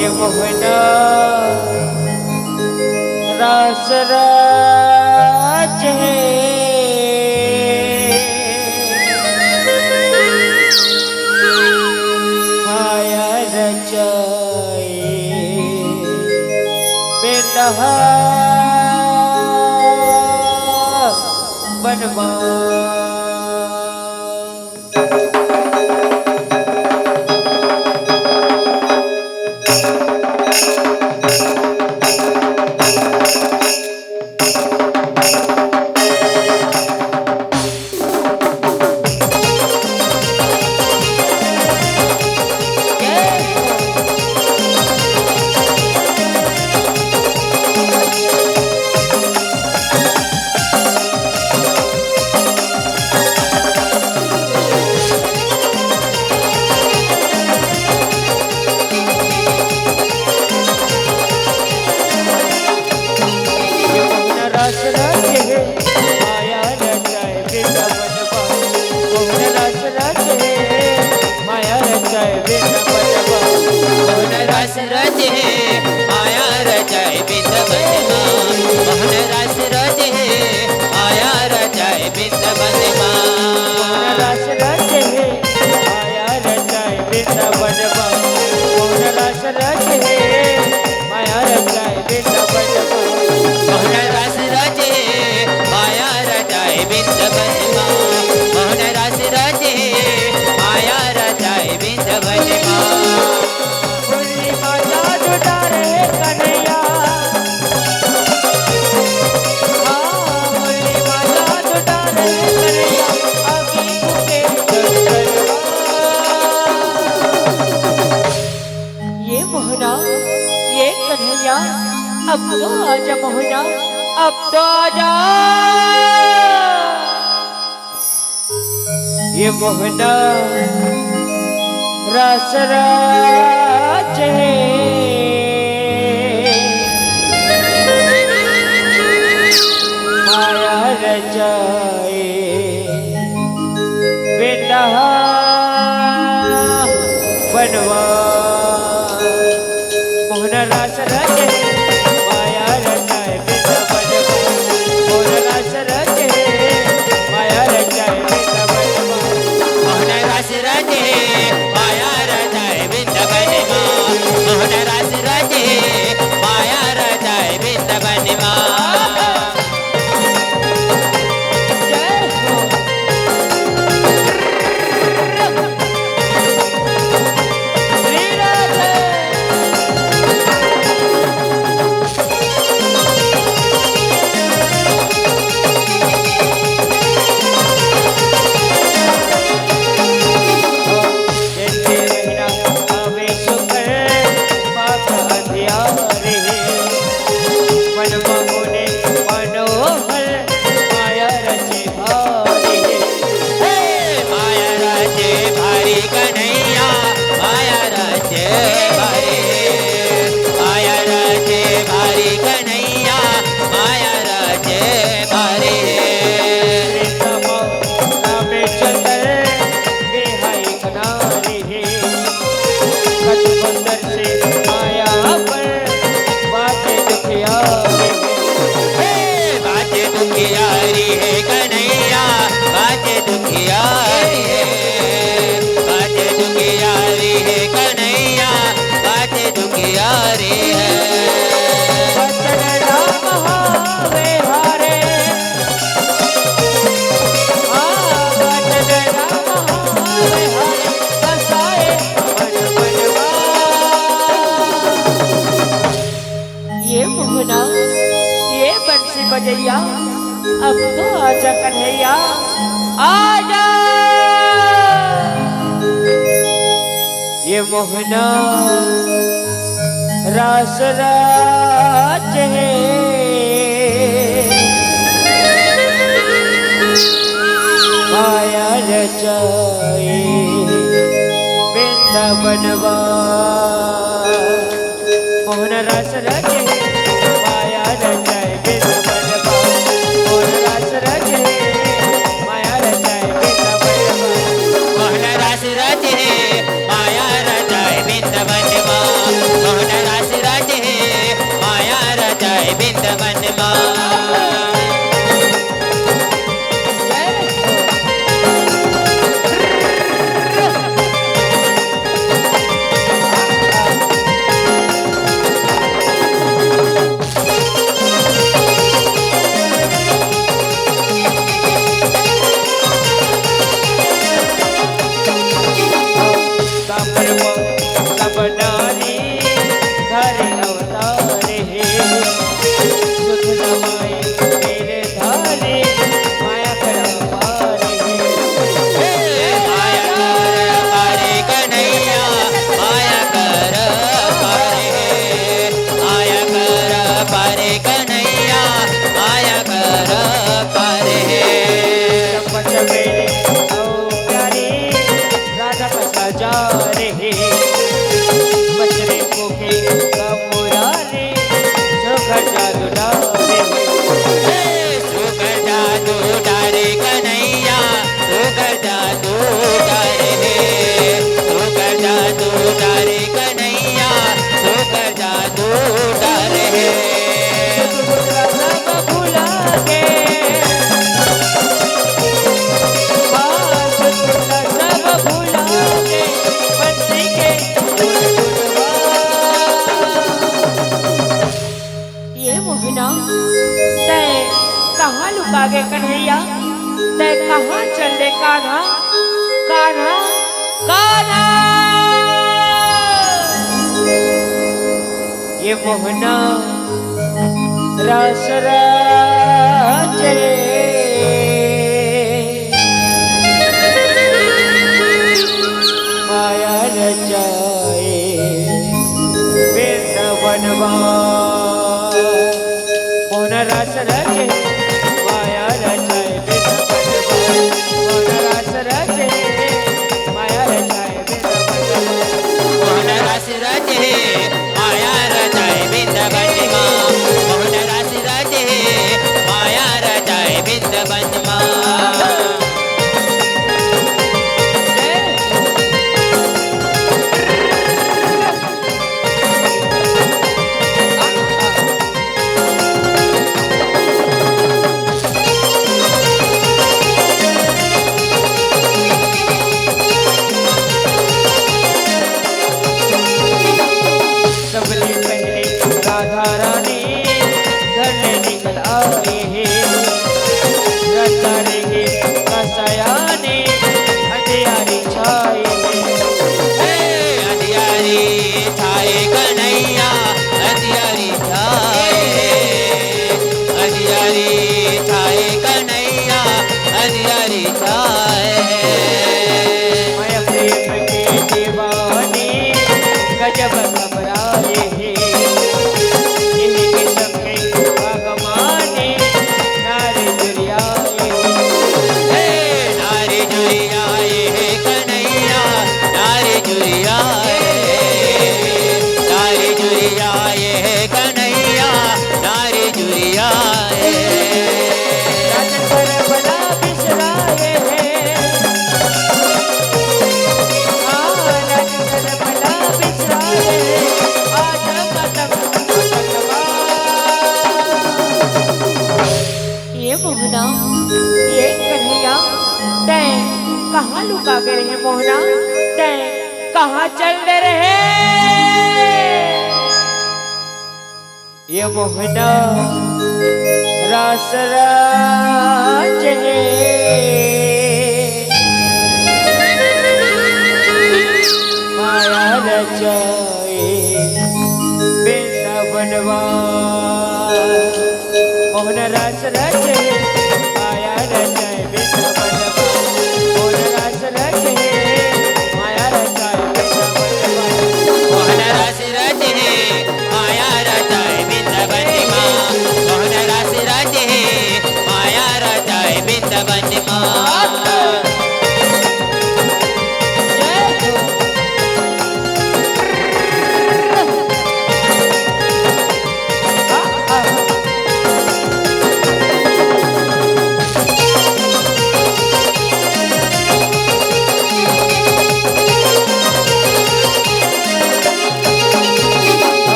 ये मोहना रास राज है माया रचाए बेनहा बनवा अब तो आजा मोहना अब तो आजा ये मोहना रास राज है माया रचाए बेनहा बनवा मोहना रास राज है बजैया अब तो आजा कन्हैया आजा ये मोहना रास राज है माया रचाए वृंदावनवा मोहना रास राज है माया रचाए मोहन वृंदावनमा आगे कन्हैया ते कहाँ चल दे कान्हा कान्हा कान्हा ये मोहना रस राजे माया रचाए वृंदावनवा मोहना रस राजे कहाँ लुका के रहे मोहना ते कहाँ चल दे रहे ये मोहना रस राजे माया रचाए वृंदावनवा मोहना रस राजे माया रचाए वृंदावनवा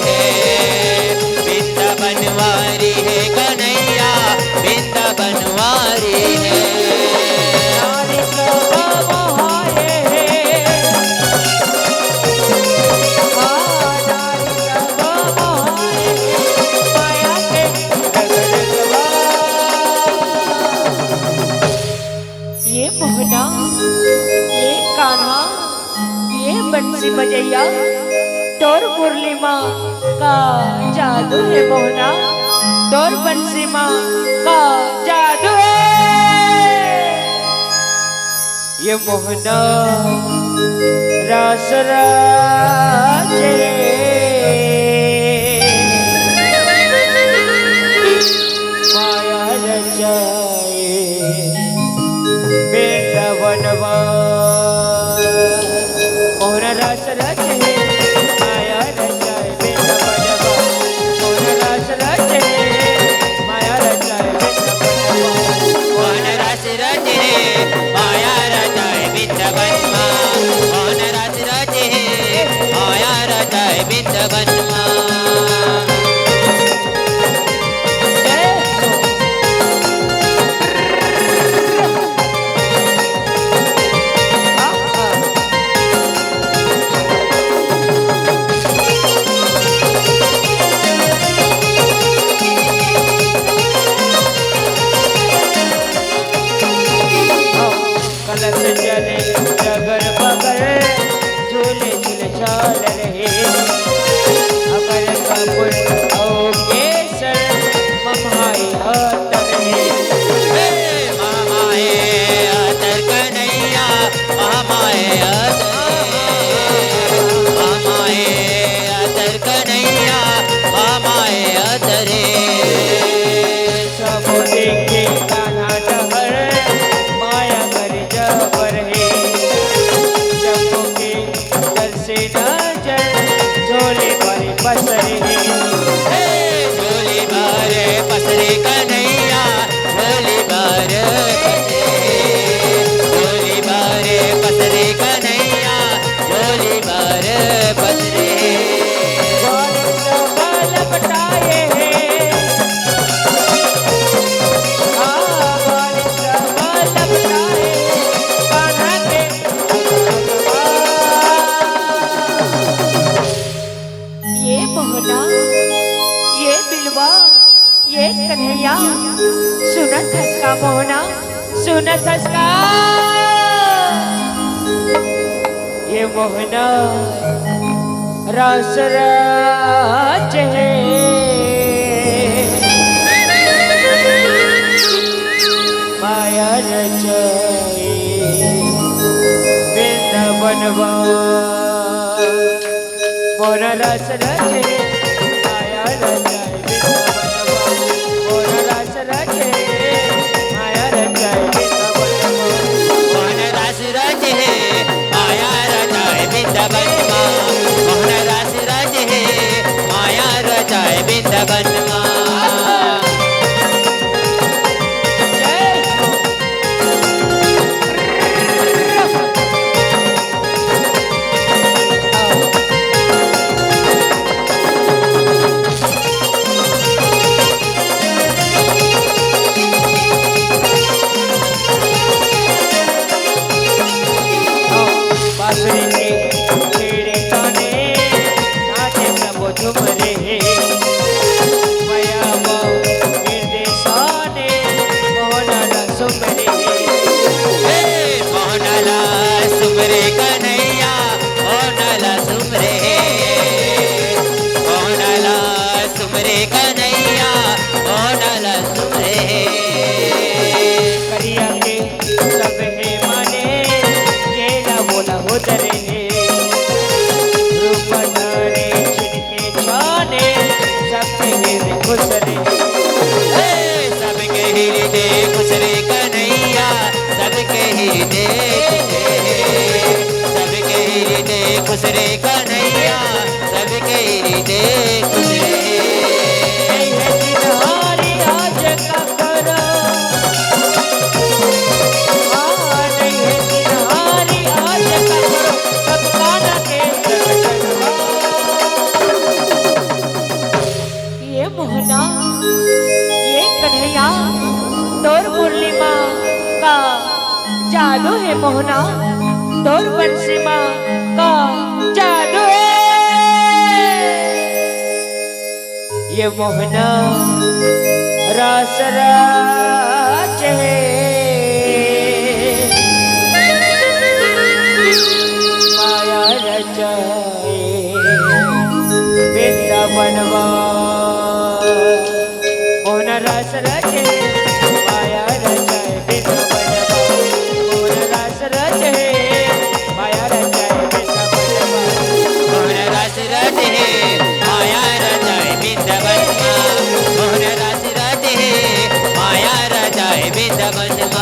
है, वृंदावनवारी है कन्हैया, वृंदावनवारी है। नारी सब मोहाए है, नारी सब मोहाए है, माया के रगरगवा। ये मोहना, ये कान्हा, ये बंसी बजैया, तोर मुरली माँ का जादू है मोहना, तोर बंसी माँ का जादू है। ये मोहना रास राजे, माया रचाए वृंदावनवा। मोहन रास रचे माया रचाए वृंदावनवा, मोहन रास रचे माया रचाए वृंदावनवा। मोहन रास रचे माया रचाए वृंदावनवा, मोहन रास रचे माया रचाए वृंदावनवा। कलश चले जगर बगर, झूले झूले चाल रहे, अगर कपूर ओ केसर मम्हाई हाथ रहे। महामाए अतर कन्हैया, महामाए महामाए अतर कन्हैया, महामाए अतरे। सब देखे कान्हा डहर, माया कर जबर है, जब के दर से नजर झोले भरे पसरे है। झोली भर पसरे कन्हैया, झोली भर झोली भर पसरे कन्हैया, झोली भर पसरे। बाल लपटाए हैं, बाल लपटाए कान्हा के भगवान। ये मोहना, ये बिलवा, ये कन्हैया, सुनत हस का मोहना, सुनत हस का। ये मोहना रास राज है, माया रचाए वृंदावनवा। मोर रस रचे माया रचाए वृंदावनवा, मोर रस रचे माया रचाए वृंदावनवा। मोहन रास रचे माया रचाए वृंदावनवा, मोहन रास रचे माया रचाए वृंदावनवा। बांसुरी के छेड़े गाने, नाचे सब झूम रहे, माया निर्देशाने मोहना सुमरे। मोहनला सुमरे कन्हैया, मोहनला सुमरे, मोहनला सुमरे कन्हैया, मोहनला सुमरे। करिया के सब है माने, ये ना बोला हो डरे है, रूप नारे छिड़के छाने, सब है खुश रहे। सबके हृदय खुश रे कन्हैया, सबके हृदय सबके हृदय खुश रे कन्हैया, सबके हृदय खुश रे। जादू है मोहना, तोर बंसी माँ का जादू है। ये मोहना रास राज है, माया रचाए वृंदावनवा। मोहना रास रचे माया रचाए वृंदावनवा। मोहना रास रचे माया रचाए वृंदावनवा। मोहन रस रचे माया रचाए वृंदावनवा। मोहन रस रचे माया रचाए वृंदावनवा।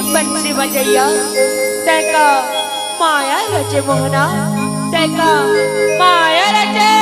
बंसी बजैया तैका माया रचे मोहना, तैका माया रचे।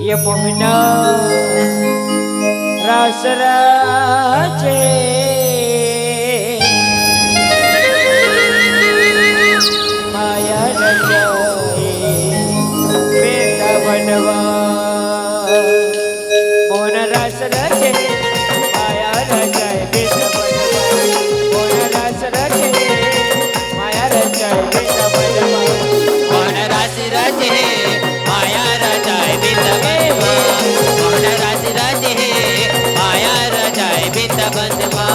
ये मोहना रास रचे माया रचे वृंदावनवा। मोहना रास रचे माया रचाए वृंदावनवा। मोहन रास रचे माया रचाए वृंदावनवा। मोहन रस रचे माया रचाए वृंदावनवा। मोहन रस रचे माया रचाए वृंदावनवा।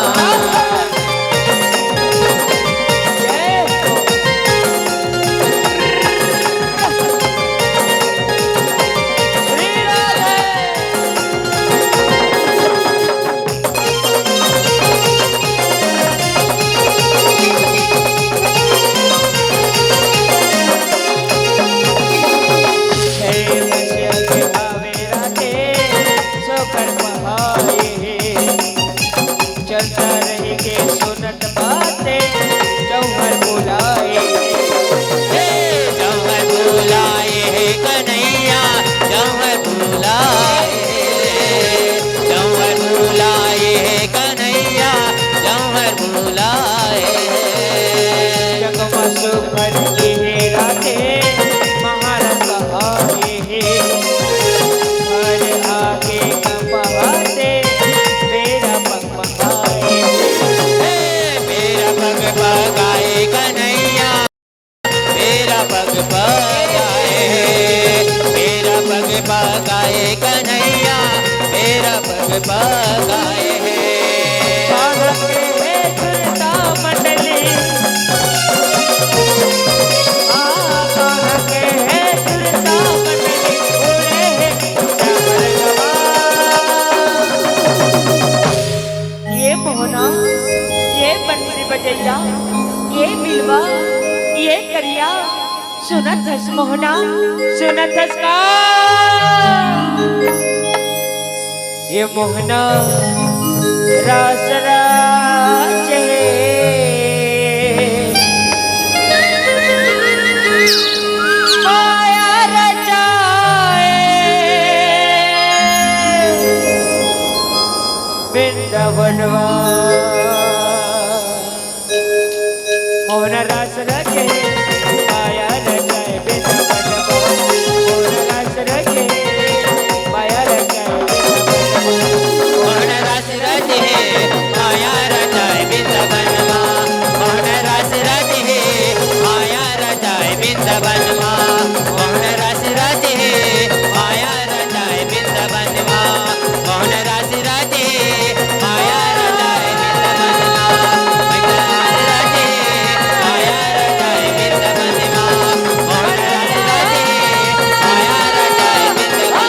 चलता रही के सुनत बातें जौहर बुलाए। जौहर बुलाए कन्हैया जौहर बुलाए। जौहर बुलाए कन्हैया जौहर बुलाए। जगमा सुखर की राते महारत आए घर आगे कपहाते मेरा पग पकाए। मेरा पग पगाए कन्हैया मेरा पग पगाए। मेरा पग पगाए कन्हैया मेरा पग पगाए। मंडली ये मोहना ये बंसी बजैया ये बिलवा ये करिया सुनत हस मोहना सुनत हस का। ये मोहना रास राचे माया रचाए वृंदावन। वृंदावनवा मोहन रास रखे माया रचाए वृंदावनवा मोहन रास रखे माया रचाए मोहन रास रचे माया रचाए वृंदावनवा मोहन रास रचे माया रचाए वृंदावनवा मोहन रास रचे माया रचाए वृंदावनवा मोहन रास रचे माया रचाए वृंदावनवा मोहन रास रचे माया रचाए वृंदावनवा मोहन रास रचे माया रचाए वृंदावनवा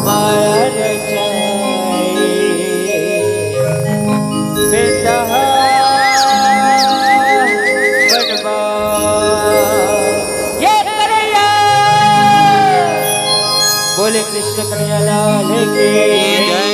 माया रचाए वृंदावनवा ये कन्हैया बोले कृष्ण कन्हैया लाल की जय।